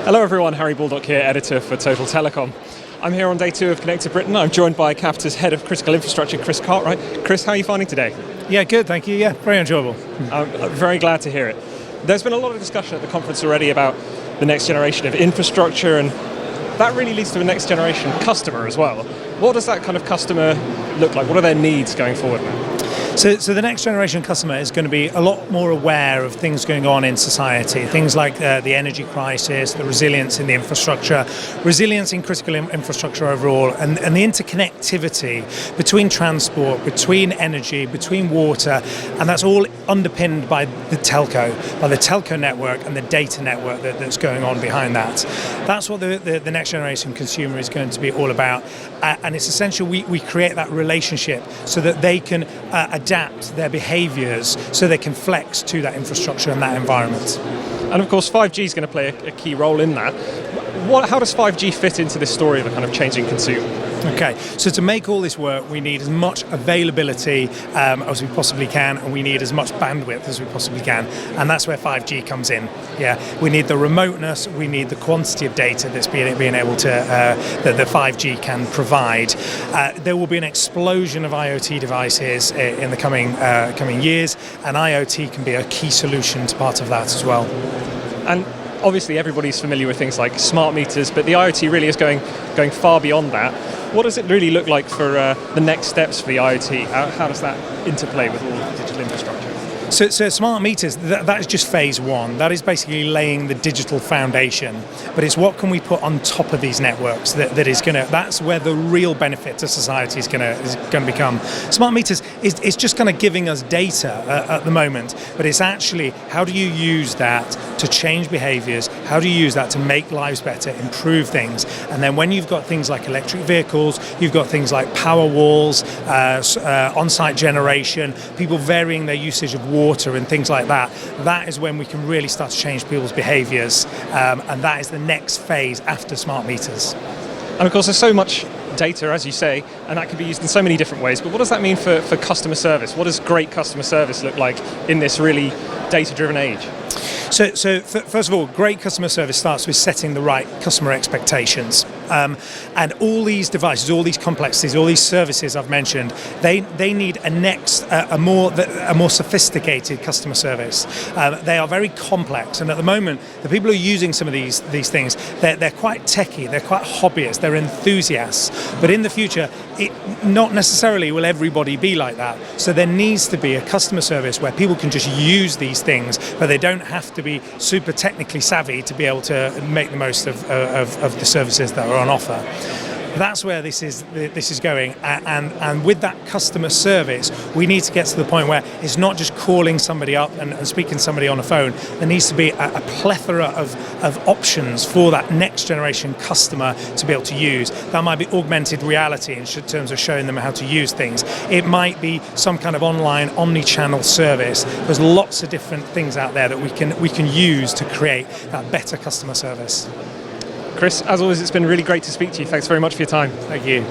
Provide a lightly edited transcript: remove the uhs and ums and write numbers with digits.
Hello everyone, Harry Baldock here, editor for Total Telecom. I'm here on day 2 of Connected Britain. I'm joined by Capita's Head of Critical Infrastructure, Chris Cartwright. Chris, how are you finding today? Yeah, good, thank you. Yeah, very enjoyable. I'm very glad to hear it. There's been a lot of discussion at the conference already about the next generation of infrastructure, and that really leads to a next generation customer as well. What does that kind of customer look like? What are their needs going forward now? So the next generation customer is going to be a lot more aware of things going on in society, things like the energy crisis, the resilience in the infrastructure, resilience in critical infrastructure overall, and the interconnectivity between transport, between energy, between water, and that's all underpinned by the telco network and the data network that's going on behind that. That's what the next generation consumer is going to be all about, and it's essential we create that relationship so that they can adapt their behaviours so they can flex to that infrastructure and that environment. And of course 5G is going to play a key role in that. How does 5G fit into this story of a kind of changing consumer? Okay, so to make all this work, we need as much availability as we possibly can, and we need as much bandwidth as we possibly can, and that's where 5G comes in. Yeah, we need the remoteness, we need the quantity of data that's being able to that the 5G can provide. There will be an explosion of IoT devices in the coming years, and IoT can be a key solution to part of that as well. And obviously everybody's familiar with things like smart meters, but the IoT really is going far beyond that. What does it really look like for the next steps for the IoT? How does that interplay with all the digital infrastructure? So smart meters, that is just phase one. That is basically laying the digital foundation. But it's what can we put on top of these networks that's where the real benefit to society is gonna become. Smart meters is just kind of giving us data at the moment, but it's actually how do you use that to change behaviors? How do you use that to make lives better, improve things? And then when you've got things like electric vehicles, you've got things like power walls, on-site generation, people varying their usage of water and things like that, that is when we can really start to change people's behaviours, and that is the next phase after smart meters. And of course there's so much data, as you say, and that can be used in so many different ways, but what does that mean for customer service? What does great customer service look like in this really data-driven age? So first of all, great customer service starts with setting the right customer expectations. And all these devices, all these complexities, all these services I've mentioned, they need a more sophisticated customer service. They are very complex, and at the moment, the people who are using some of these things, they're quite techie, they're quite hobbyist, they're enthusiasts. But in the future, not necessarily will everybody be like that. So there needs to be a customer service where people can just use these things, but they don't have to be super technically savvy to be able to make the most of the services that are on offer. That's where this is going, and with that customer service, we need to get to the point where it's not just calling somebody up and speaking to somebody on a phone. There needs to be a plethora of options for that next generation customer to be able to use. That might be augmented reality in terms of showing them how to use things. It might be some kind of online omni-channel service. There's lots of different things out there that we can use to create that better customer service. Chris, as always, it's been really great to speak to you. Thanks very much for your time. Thank you.